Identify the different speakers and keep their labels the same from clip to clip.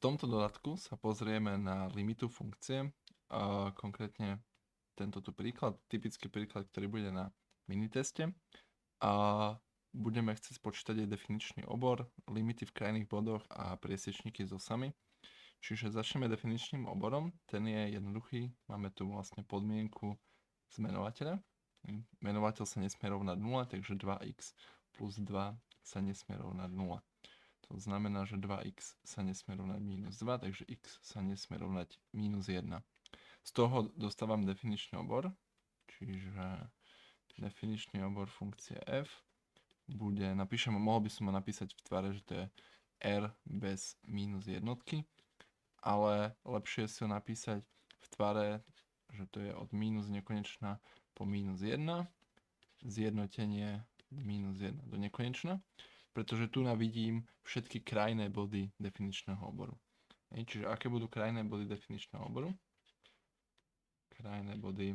Speaker 1: tomto dodatku sa pozrieme na limitu funkcie, konkrétne tento tu príklad, typický príklad, ktorý bude na miniteste. A budeme chcieť spočítať aj definičný obor, limity v krajných bodoch a priesečníky s osami. Čiže začneme definičným oborom, ten je jednoduchý, máme tu vlastne podmienku z menovateľa. Menovateľ sa nesmie rovnať 0, takže 2x plus 2 sa nesmie rovnať 0. To znamená, že 2x sa nesmie rovnať minus 2, takže x sa nesmie rovnať minus 1. Z toho dostávam definičný obor, čiže definičný obor funkcie f bude, mohol by som ho napísať v tvare, že to je r bez minus jednotky, ale lepšie si ho napísať v tvare, že to je od minus nekonečna po minus 1, zjednotenie minus 1 do nekonečna, pretože tu vidím všetky krajné body definičného oboru. Čiže aké budú krajné body definičného oboru? Krajné body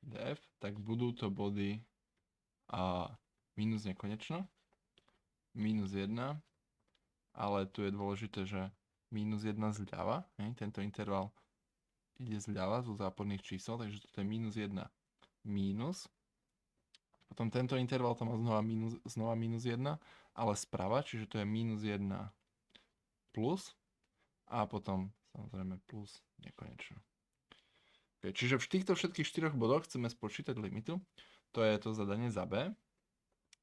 Speaker 1: df, tak budú to body minus nekonečno, minus 1, ale tu je dôležité, že minus 1 zľava, tento interval ide zľava zo záporných čísel, takže toto je minus 1 minus. Potom tento interval tam má znova minus 1, ale sprava, čiže to je minus 1 plus a potom samozrejme plus nekonečno. Okay, čiže v týchto všetkých 4 bodoch chceme spočítať limitu. To je to zadanie za B.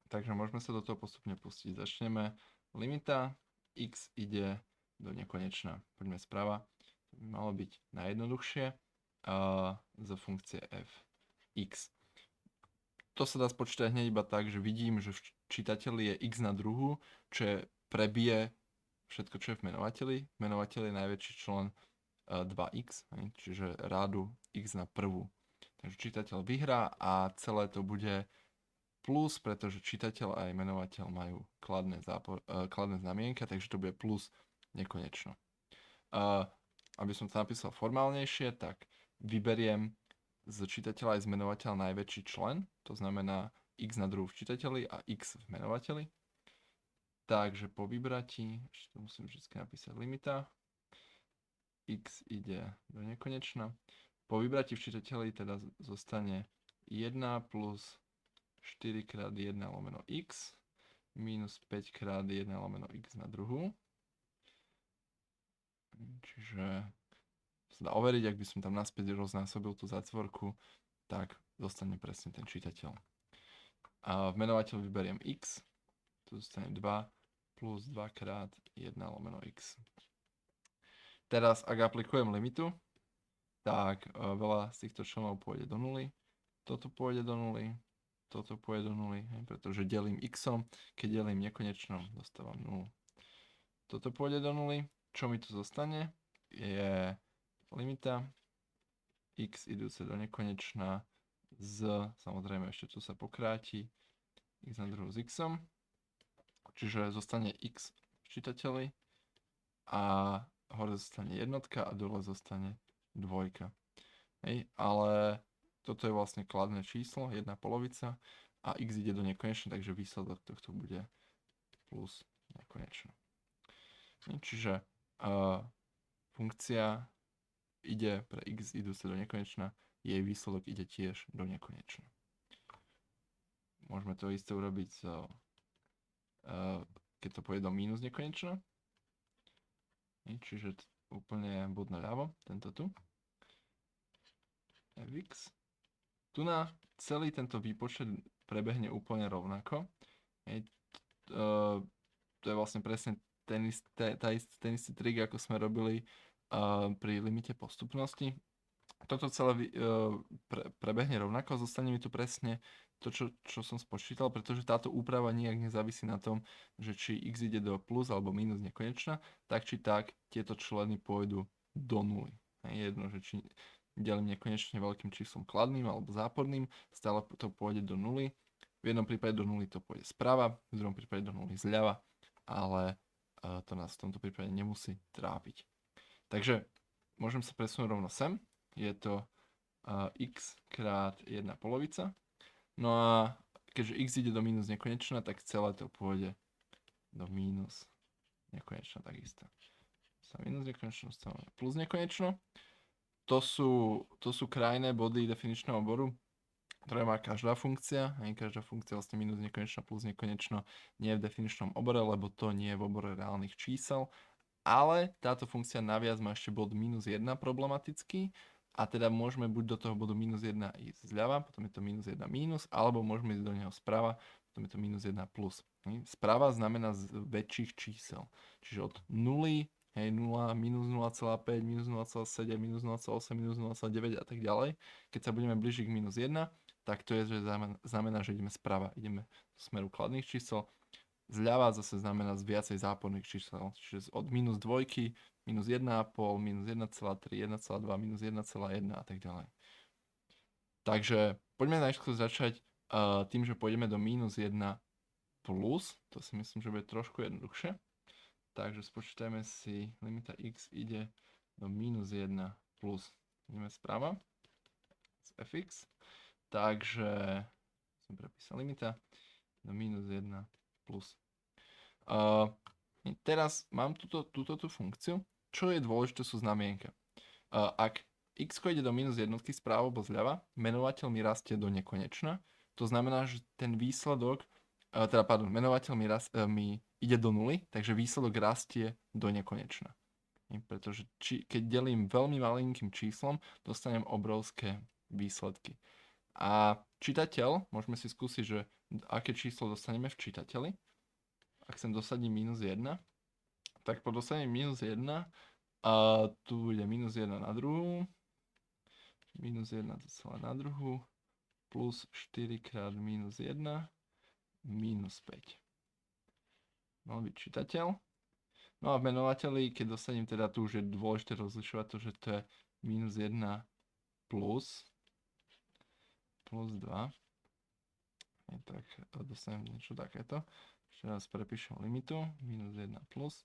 Speaker 1: Takže môžeme sa do toho postupne pustiť. Začneme limita, x ide do nekonečna. Poďme sprava. To by malo byť najjednoduchšie z funkcie f x. To sa dá spočítať hneď iba tak, že vidím, že v čitateľi je x na druhu, čo prebije všetko, čo je v menovateli. Menovateľ je najväčší člen 2x, čiže rádu x na prvú. Takže čitateľ vyhrá a celé to bude plus, pretože čitateľ a aj menovateľ majú kladné znamienka, takže to bude plus nekonečno. Aby som to napísal formálnejšie, tak vyberiem z čitateľa aj z menovateľa najväčší člen, to znamená x na druhu v čitateľi a x v menovateli. Takže po vybratí, ešte to musím vždy napísať limita, x ide do nekonečna. Po vybratí v čitateľi teda zostane 1 plus 4 krát 1 lomeno x minus 5 krát 1 lomeno x na druhu. Čiže sa dá overiť, ak by som tam naspäť roznásobil tú zatvorku, tak dostane presne ten čitateľ. A v menovateľu vyberiem x, tu zostane 2 plus 2 krát 1 lomeno x. Teraz, ak aplikujem limitu, tak veľa z týchto členov pôjde do nuly, toto pôjde do nuly, toto pôjde do nuly, pretože delím xom, keď delím nekonečnom, dostávam 0. Toto pôjde do nuly, čo mi tu zostane, je limita x idúce do nekonečna samozrejme ešte tu sa pokráti, x na druhu s xom, čiže zostane x v čitateľi a hore zostane jednotka a dole zostane dvojka. Ale toto je vlastne kladné číslo, 1 polovica a x ide do nekonečna, takže výsledok tohto bude plus nekonečno. Čiže funkcia ide pre x idúce do nekonečna, jej výsledok ide tiež do nekonečna. Môžeme to isté urobiť, keď to pôjde do minus nekonečna. Čiže úplne bod naľavo, tento tu. fx. Tu na celý tento výpočet prebehne úplne rovnako. To je vlastne presne ten istý trik, ako sme robili pri limite postupnosti. Toto celé prebehne rovnako, zostane mi tu presne to, čo som spočítal, pretože táto úprava nijak nezávisí na tom, že či x ide do plus alebo minus nekonečna, tak či tak tieto členy pôjdu do nuly. Je jedno, že či delím nekonečne veľkým číslom kladným alebo záporným, stále to pôjde do nuly. V jednom prípade do nuly to pôjde sprava, v druhom prípade do nuly zľava, ale to nás v tomto prípade nemusí trápiť. Takže môžem sa presunúť rovno sem. Je to x krát 1 polovica. No a keďže x ide do minus nekonečna, tak celé to pôjde do minus nekonečno takisto. Sa minus nekonečno, plus nekonečno. To sú krajné body definičného oboru, ktoré má každá funkcia. Hej, každá funkcia vlastne minus nekonečno plus nekonečno nie je v definičnom obore, lebo to nie je v obore reálnych čísel. Ale táto funkcia naviac má ešte bod minus 1 problematický a teda môžeme buď do toho bodu minus 1 ísť zľava, potom je to minus 1 mínus, alebo môžeme ísť do neho sprava, potom je to minus 1 plus. Sprava znamená z väčších čísel, čiže od 0, hej, 0, minus 0,5, minus 0,7, minus 0,8, minus 0,9 a tak ďalej. Keď sa budeme blížiť k minus 1, tak to je, že znamená, že ideme sprava, ideme do smeru kladných čísel. Zľava zase znamená z viacej záporných čísel, čiže od minus 2, minus 1,5, minus 1,3, 1,2, minus 1,1 a tak ďalej. Takže poďme najskôr začať tým, že pôjdeme do minus 1 plus, to si myslím, že bude trošku jednoduchšie. Takže spočítajme si, limita x ide do minus 1 plus. Ideme sprava z fx, takže som prepísal limita do minus 1 plus. Teraz mám túto funkciu. Čo je dôležité sú znamienka. Ak x ide do minus jednotky správa alebo zľava, menovateľ mi rastie do nekonečna. To znamená, že ten výsledok, menovateľ mi ide do nuly, takže výsledok rastie do nekonečna. Pretože keď delím veľmi malinkým číslom, dostanem obrovské výsledky. A čitateľ, môžeme si skúsiť, že aké číslo dostaneme v čitateľi. Ak sem dosadím minus 1, tak po dosadení minus 1, tu bude minus 1 na druhú, minus 1 celé na druhú, plus 4 krát minus 1, minus 5. Mal byť čitateľ. No a v menovateli, keď dosadím, teda tu už je dôležité rozlišovať to, že to je minus 1 plus 2. Tak dostanem niečo takéto. Ešte raz prepíšem limitu. Minus 1 plus.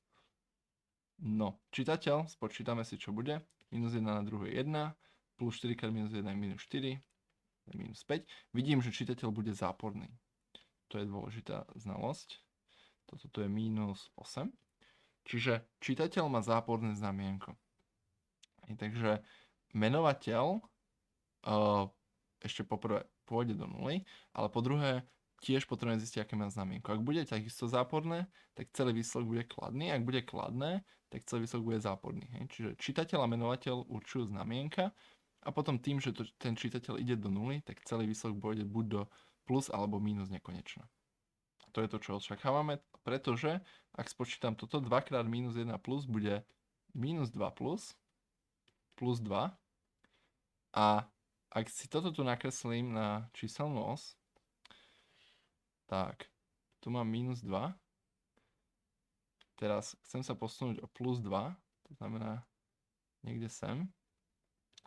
Speaker 1: No, čitateľ, spočítame si, čo bude. Minus 1 na druhú je 1. Plus 4 krát minus 1 je minus 4. Je minus 5. Vidím, že čitateľ bude záporný. To je dôležitá znalosť. Toto tu je minus 8. Čiže čitateľ má záporné znamienko. Takže menovateľ ešte poprvé pôjde do nuly, ale po druhé tiež potrebujeme zistiť, aké má znamienko. Ak bude takisto záporné, tak celý výsledok bude kladný. Ak bude kladné, tak celý výsledok bude záporný. Čiže čitateľ a menovateľ určujú znamienka a potom tým, že ten čitateľ ide do nuly, tak celý výsledok pôjde buď do plus alebo minus nekonečno. To je to, čo očakávame, pretože ak spočítam toto, 2 krát minus 1 plus bude minus 2 plus 2 a ak si toto tu nakreslím na číselnú os, tak tu mám minus 2, teraz chcem sa posunúť o plus 2, to znamená niekde sem,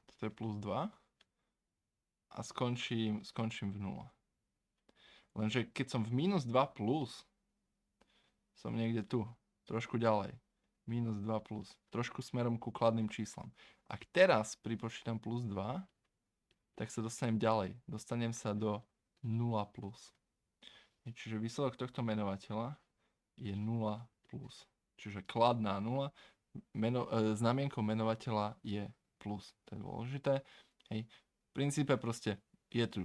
Speaker 1: toto je plus 2 a skončím v 0. Lenže keď som v minus 2 plus, som niekde tu, trošku ďalej. Minus 2 plus, trošku smerom ku kladným číslam. Ak teraz pripočítam plus 2, tak sa dostanem ďalej. Dostanem sa do 0 plus. Čiže výsledok tohto menovateľa je 0 plus. Čiže kladná 0. Znamienkou menovateľa je plus. To je dôležité. Hej. V princípe proste je tu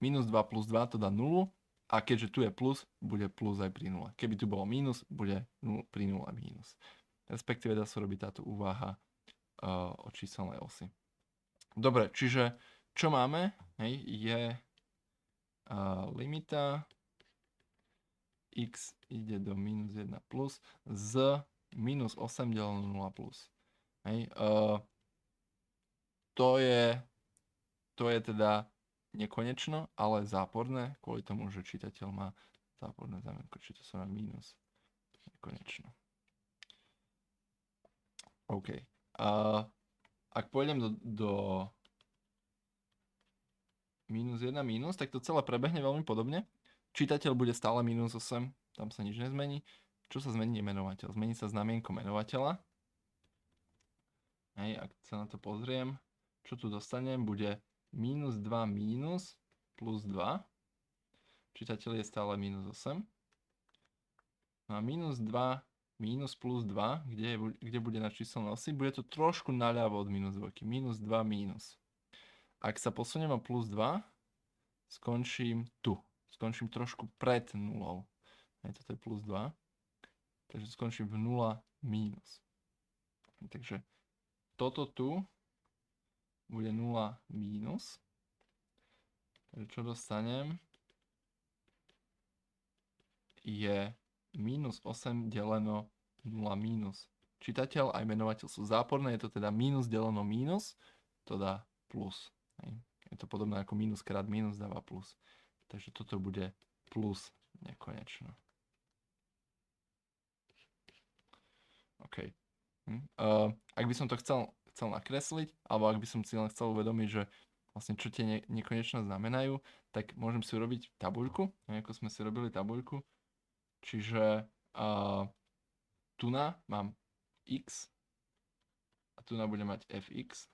Speaker 1: minus 2 plus 2, to dá 0. A keďže tu je plus, bude plus aj pri 0. Keby tu bolo mínus, bude pri 0 mínus. Respektíve dá sa robiť táto úvaha o číselnej osi. Dobre, čiže čo máme? Hej, je limita x ide do minus 1 plus z minus 8 deleno 0 plus. Hej, to je teda nekonečno, ale záporné, kvôli tomu, že čitateľ má záporné znamienko, či to sa na mínus nekonečno. OK. Ak pôjdem do minus 1 minus, tak to celé prebehne veľmi podobne. Čitateľ bude stále minus 8, tam sa nič nezmení. Čo sa zmení je menovateľ. Zmení sa znamienko menovateľa. Hej, ak sa na to pozriem, čo tu dostanem, bude minus 2 minus plus 2. Čitateľ je stále minus 8. No a minus 2 minus plus 2, kde bude na číselnej osi, bude to trošku naľavo od minus 2. Minus 2 minus. Ak sa posuniem o plus 2, skončím tu. Skončím trošku pred nulou. Toto je plus 2. Takže skončím v 0 minus. Takže toto tu bude 0 minus. Takže čo dostanem je minus 8 deleno 0 minus. Čitateľ aj menovateľ sú záporné, je to teda minus deleno minus, to dá plus. Je to podobné ako minus krát minus dáva plus. Takže toto bude plus nekonečno. OK. Ak by som to chcel nakresliť, alebo ak by som si len chcel uvedomiť, že vlastne čo tie nekonečné znamenajú, tak môžem si urobiť tabuľku, ako sme si robili tabuľku. Čiže tu mám x a tu budem mať fx,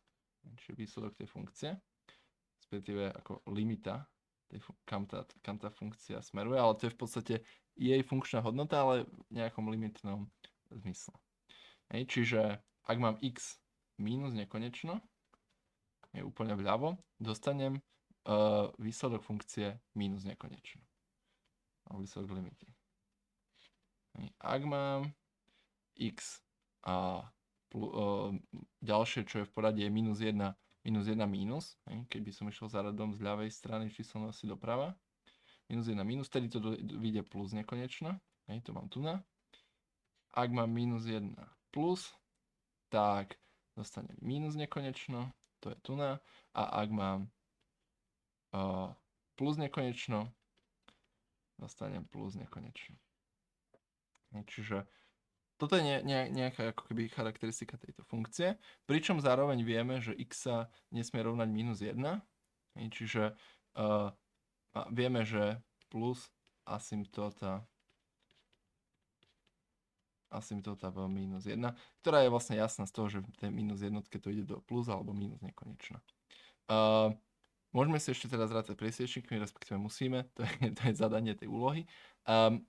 Speaker 1: čiže výsledok tej funkcie, respektíve ako limita, kam tá funkcia smeruje, ale to je v podstate jej funkčná hodnota, ale v nejakom limitnom zmysle. Čiže ak mám x minus nekonečno, je úplne vľavo, dostanem výsledok funkcie minus nekonečno. Výsledok limity. Ak mám x a ďalšie, čo je v poradí, je minus 1 minus, keď by som išiel za radom z ľavej strany číselnej osy doprava, minus 1 minus, tedy to vyjde plus nekonečno, to mám tu na. Ak mám minus 1 plus, tak dostanem minus nekonečno, to je tu na. A ak mám plus nekonečno, dostanem plus nekonečno. Čiže toto je nejaká ako keby charakteristika tejto funkcie, pričom zároveň vieme, že x sa nesmie rovnať minus 1, čiže vieme, že plus asymptóta v minus 1, ktorá je vlastne jasná z toho, že v tej minus jednotke to ide do plus alebo minus nekonečno. Môžeme si ešte teraz rátať priesečníkmi, respektíve musíme, to je zadanie tej úlohy.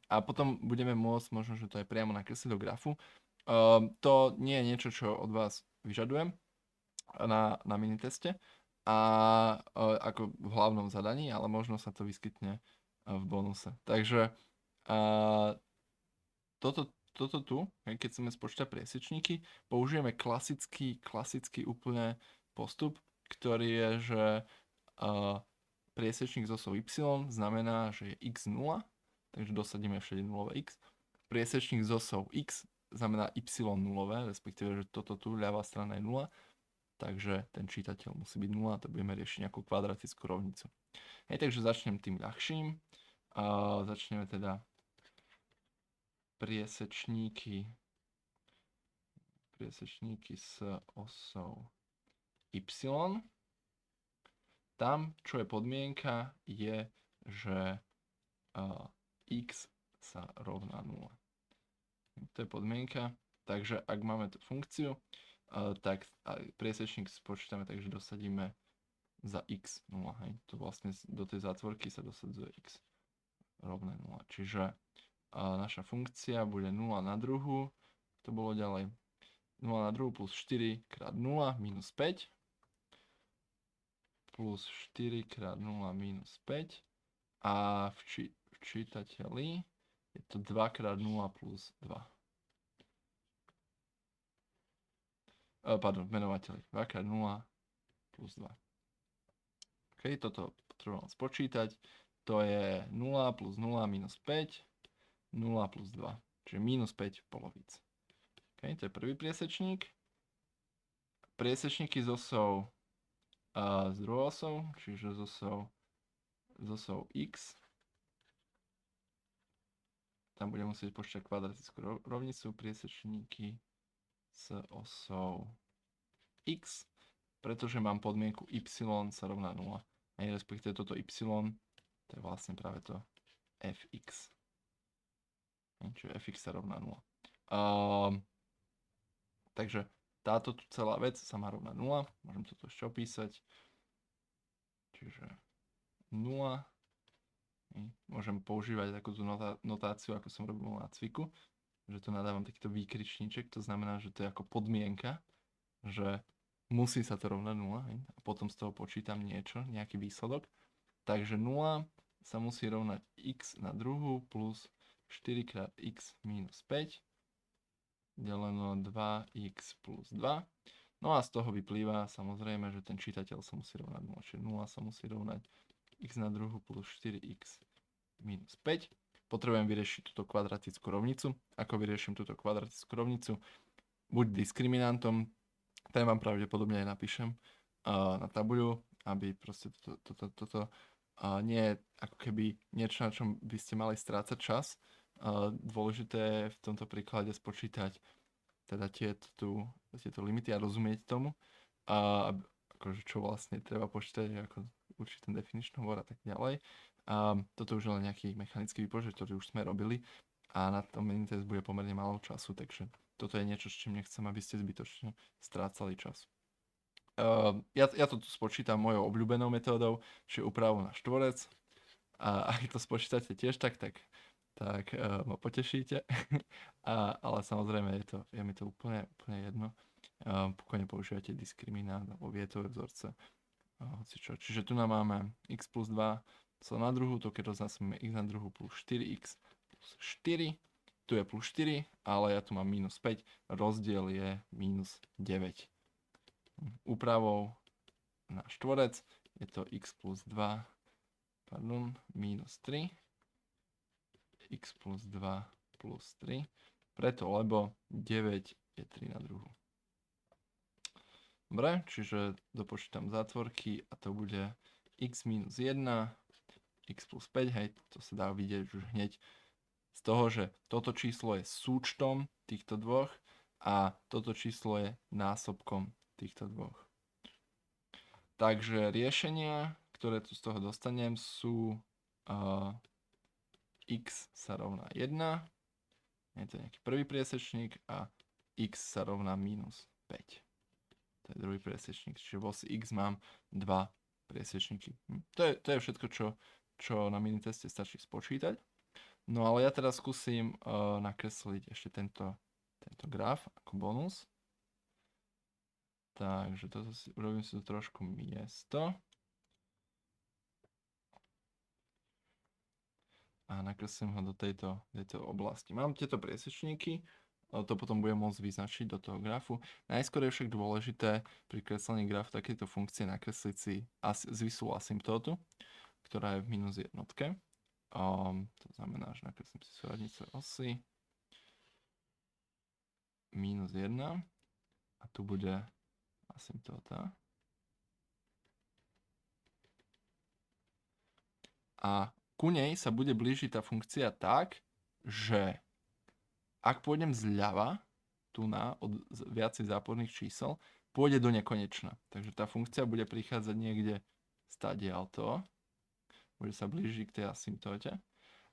Speaker 1: A potom budeme môcť, možno, že to aj priamo nakresliť do grafu. To nie je niečo, čo od vás vyžadujem na miniteste, ako v hlavnom zadaní, ale možno sa to vyskytne v bonuse. Takže toto tu, keď chceme spočítať priesečníky, použijeme klasický úplne postup, ktorý je, že priesečník z osou y znamená, že je x 0, takže dosadíme všade nulové x. Priesečník z osou x znamená y nulové, respektíve, že toto tu, ľavá strana je 0, takže ten čítateľ musí byť 0, to budeme riešiť nejakú kvadratickú rovnicu. Takže začnem tým ľahším. Začneme teda priesečníky s osou y. Tam, čo je podmienka, je, že x sa rovná 0. To je podmienka. Takže ak máme tú funkciu, tak priesečník spočítame, takže dosadíme za x 0. To vlastne do tej zátvorky sa dosadzuje x rovné 0. Čiže naša funkcia bude 0 na druhu. To bolo ďalej 0 na druhu plus 4 krát 0 minus 5. Plus 4 krát 0 minus 5 a v čítateli je to 2 krát 0 plus 2. Pardon, v menovateli 2 krát 0 plus 2. OK, toto potrebujem spočítať. To je 0 plus 0 minus 5, 0 plus 2, čiže minus 5 polovíc. OK, to je prvý priesečník. Priesečníky s osou s druhou osou, čiže s osou x. Tam budem musieť počítať kvadratickú rovnicu, priesečníky s osou x, pretože mám podmienku y sa rovná 0. Respektíve toto y, to je vlastne práve to fx. Čiže fx sa rovná 0. Takže táto tu celá vec sa má rovná 0. Môžem toto ešte opísať. Čiže 0. Môžem používať takúto notáciu, ako som robil na cviku. že tu nadávam takýto výkričníček, to znamená, že to je ako podmienka, že musí sa to rovnať 0, hej? A potom z toho počítam niečo, nejaký výsledok. Takže 0 sa musí rovnať x na druhú plus 4 krát x minus 5 deleno 2x plus 2. No a z toho vyplýva samozrejme, že ten čítateľ sa musí rovnať 0, čiže 0 sa musí rovnať x na druhú plus 4x minus 5. Potrebujem vyriešiť túto kvadratickú rovnicu. Ako vyrieším túto kvadratickú rovnicu? Buď diskriminantom, ten vám pravdepodobne aj napíšem na tabuľu, aby proste toto nie je ako keby niečo, na čom by ste mali strácať čas. Dôležité je v tomto príklade spočítať teda tieto limity a rozumieť tomu. Akože čo vlastne treba počítať, ako určiť ten definition hovor a tak ďalej. Toto už je len nejaký mechanický výpočet, ktorý už sme robili a na tom minitest bude pomerne málo času, takže toto je niečo, s čím nechcem, aby ste zbytočne strácali čas. Ja to tu spočítam mojou obľúbenou metódou, čiže úpravu na štvorec. A ak to spočítate tiež tak ma potešíte. Ale samozrejme je mi to úplne jedno. Pokojne používate diskriminant alebo vietové vzorce. Hocičo. Čiže tu nám máme x plus 2 co na druhú, to keď roznásobíme x na druhú plus 4x plus 4. Tu je plus 4, ale ja tu mám minus 5. Rozdiel je minus 9. Úpravou na štvorec je to x plus 2, minus 3. X plus 2 plus 3. Preto, lebo 9 je 3 na druhú. Dobre, čiže dopočítam zátvorky a to bude x minus 1, x plus 5, hej, to sa dá vidieť už hneď z toho, že toto číslo je súčtom týchto dvoch a toto číslo je násobkom týchto dvoch. Takže riešenia, ktoré tu z toho dostanem, sú x sa rovná 1, je to nejaký prvý priesečník a x sa rovná minus 5. To je druhý priesečník, čiže v osi x mám 2 priesečníky. To je všetko, čo na miniteste stačí spočítať. No ale ja teraz skúsim nakresliť ešte tento graf ako bonus. Takže urobím si tu trošku miesto. A nakreslím ho do tejto oblasti. Mám tieto priesečníky, to potom budem môcť vyznačiť do toho grafu. Najskôr je však dôležité pri kreslení grafu takéto funkcie nakresliť si zvislú asymptótu, ktorá je v minus jednotke. To znamená, že nakreslím si súradnice osy minus 1 a tu bude asymptóta. A ku nej sa bude blížiť tá funkcia tak, že ak pôjdem zľava, tu od viacej záporných čísel, pôjde do nekonečna. Takže tá funkcia bude prichádzať niekde stadiaľto, bude sa blížiť k tej asymptóte.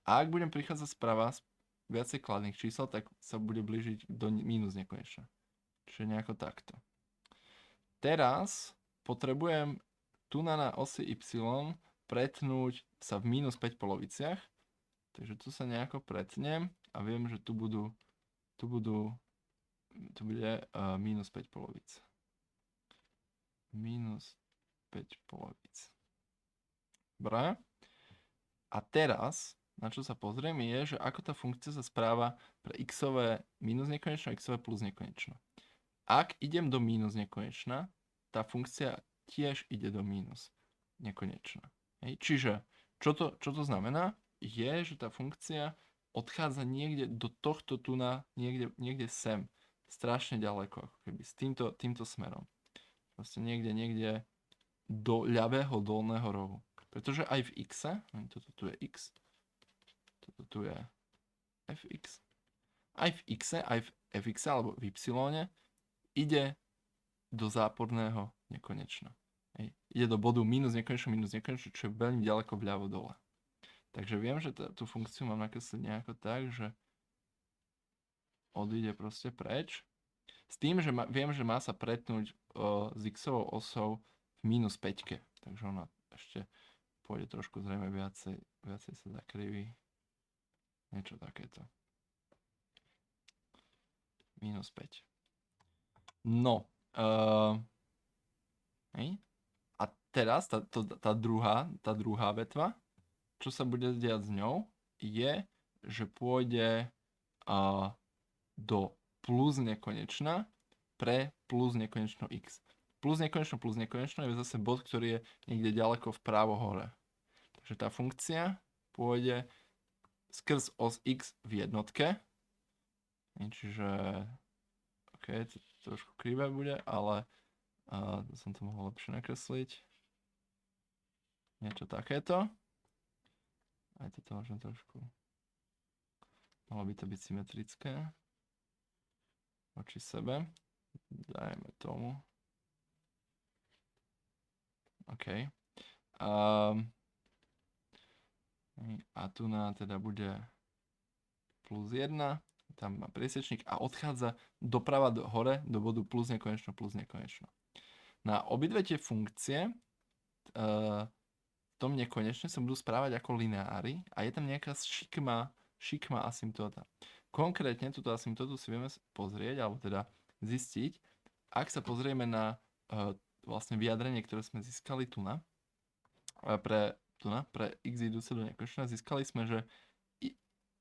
Speaker 1: A ak budem prichádzať sprava z viacej kladných čísel, tak sa bude blížiť do minus nekonečna. Čiže nejako takto. Teraz potrebujem tu na osi y pretnúť sa v minus 5 poloviciach. Takže tu sa nejako pretnem a viem, že tu bude minus 5 polovic. Minus 5 polovic. Dobre. A teraz, na čo sa pozriem, je, že ako tá funkcia sa správa pre x-ové minus nekonečno a x-ové plus nekonečno. Ak idem do minus nekonečna, tá funkcia tiež ide do minus nekonečna. Hej. Čiže, čo to znamená? Je, že tá funkcia odchádza niekde do tohto tuna, niekde sem. Strašne ďaleko, ako keby s týmto smerom. Proste niekde do ľavého dolného rohu. Pretože aj v x, toto tu je x, toto tu je fx, aj v x, aj v fx alebo v y ide do záporného nekonečna. Hej. Ide do bodu minus nekonečno, čo je veľmi ďaleko vľavo dole. Takže viem, že tú funkciu mám nakresliť nejako tak, že odíde proste preč. S tým, že viem, že má sa pretnúť s x-ovou osou v minus 5. Takže ona ešte pôjde trošku zrejme viacej sa zakriví. Niečo takéto. minus 5. No, hej. A teraz tá druhá vetva, čo sa bude diať s ňou, je, že pôjde do plus nekonečna pre plus nekonečno x. Plus nekonečno je zase bod, ktorý je niekde ďaleko vpravo hore. Takže tá funkcia pôjde skrz os x v jednotke. Čiže OK, to trošku krivé bude, ale som to mohol lepšie nakresliť. Niečo takéto. Aj toto možno trošku. Malo by to byť symetrické. Voči sebe. Dajme tomu. OK. A tu na teda bude plus 1. Tam má priesečník a odchádza doprava hore do bodu plus nekonečno, plus nekonečno. Na obidve tie funkcie v tom nekonečne sa budú správať ako lineári a je tam nejaká šikma asymptóta. Konkrétne túto asymptótu si vieme pozrieť, alebo teda zistiť, ak sa pozrieme na vlastne vyjadrenie, ktoré sme získali pre x idúce do nekonečna, získali sme, že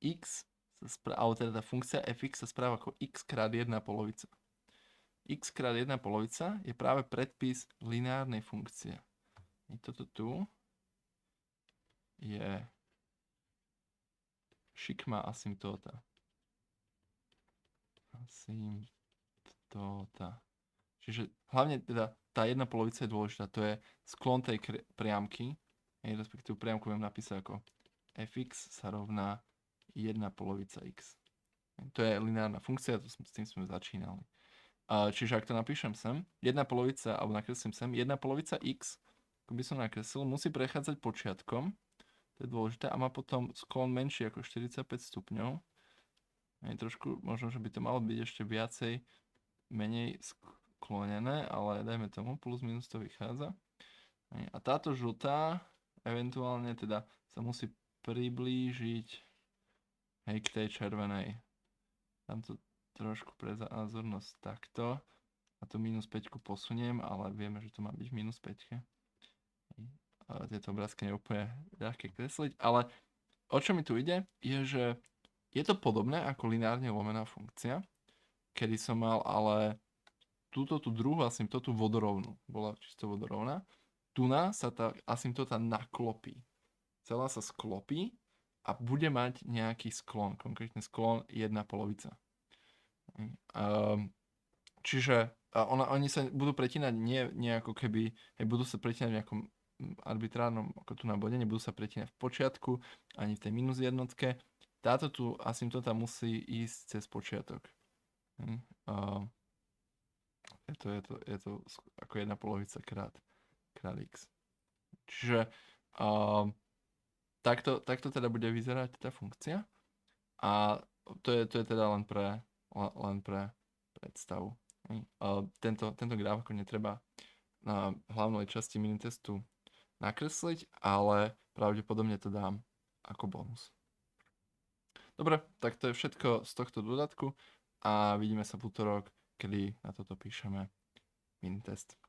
Speaker 1: x, alebo teda tá funkcia fx sa správa ako x krát 1 polovica. X krát 1 polovica je práve predpis lineárnej funkcie. I toto tu je šikma asymptóta. Čiže hlavne teda tá jedna polovica je dôležitá, to je sklon tej priamky, respektíve priamku viem napísať ako fx sa rovná 1 polovica x. To je lineárna funkcia, s tým sme začínali. Čiže ak to napíšem sem, 1 polovica, alebo nakreslím sem, 1 polovica x, ako by som nakreslil, musí prechádzať počiatkom, to je dôležité, a má potom sklon menší ako 45 stupňov. Trošku, možno, že by to malo byť ešte viacej, menej sklonené, ale dajme tomu, plus minus to vychádza. A táto žltá, eventuálne teda sa musí priblížiť k tej červenej. Tam to trošku pre názornosť takto. A tu minus 5 posuniem, ale vieme, že to má byť minus 5. Tieto obrázky nie je úplne ľahké kresliť, ale o čo mi tu ide, je, že je to podobné ako lineárne lomená funkcia, kedy som mal ale tú druhú asymptótu vodorovnú. Bola čisto vodorovná. Tuna sa tá asymptóta naklopí. Celá sa sklopí a bude mať nejaký sklon, konkrétne sklon 1 polovica. Čiže oni sa budú pretínať nie ako keby, budú sa pretínať v nejakom arbitrárnom, ako tu na bode, nebudú sa pretínať v počiatku, ani v tej minus jednotke. Táto tu asymptóta musí ísť cez počiatok. Je to ako 1 polovica krát x. Čiže takto teda bude vyzerať tá funkcia. A to je teda len pre predstavu. Tento graf ako netreba na hlavnej časti minitestu nakresliť, ale pravdepodobne to dám ako bonus. Dobre, tak to je všetko z tohto dodatku a vidíme sa v utorok, kedy na toto píšeme minitest.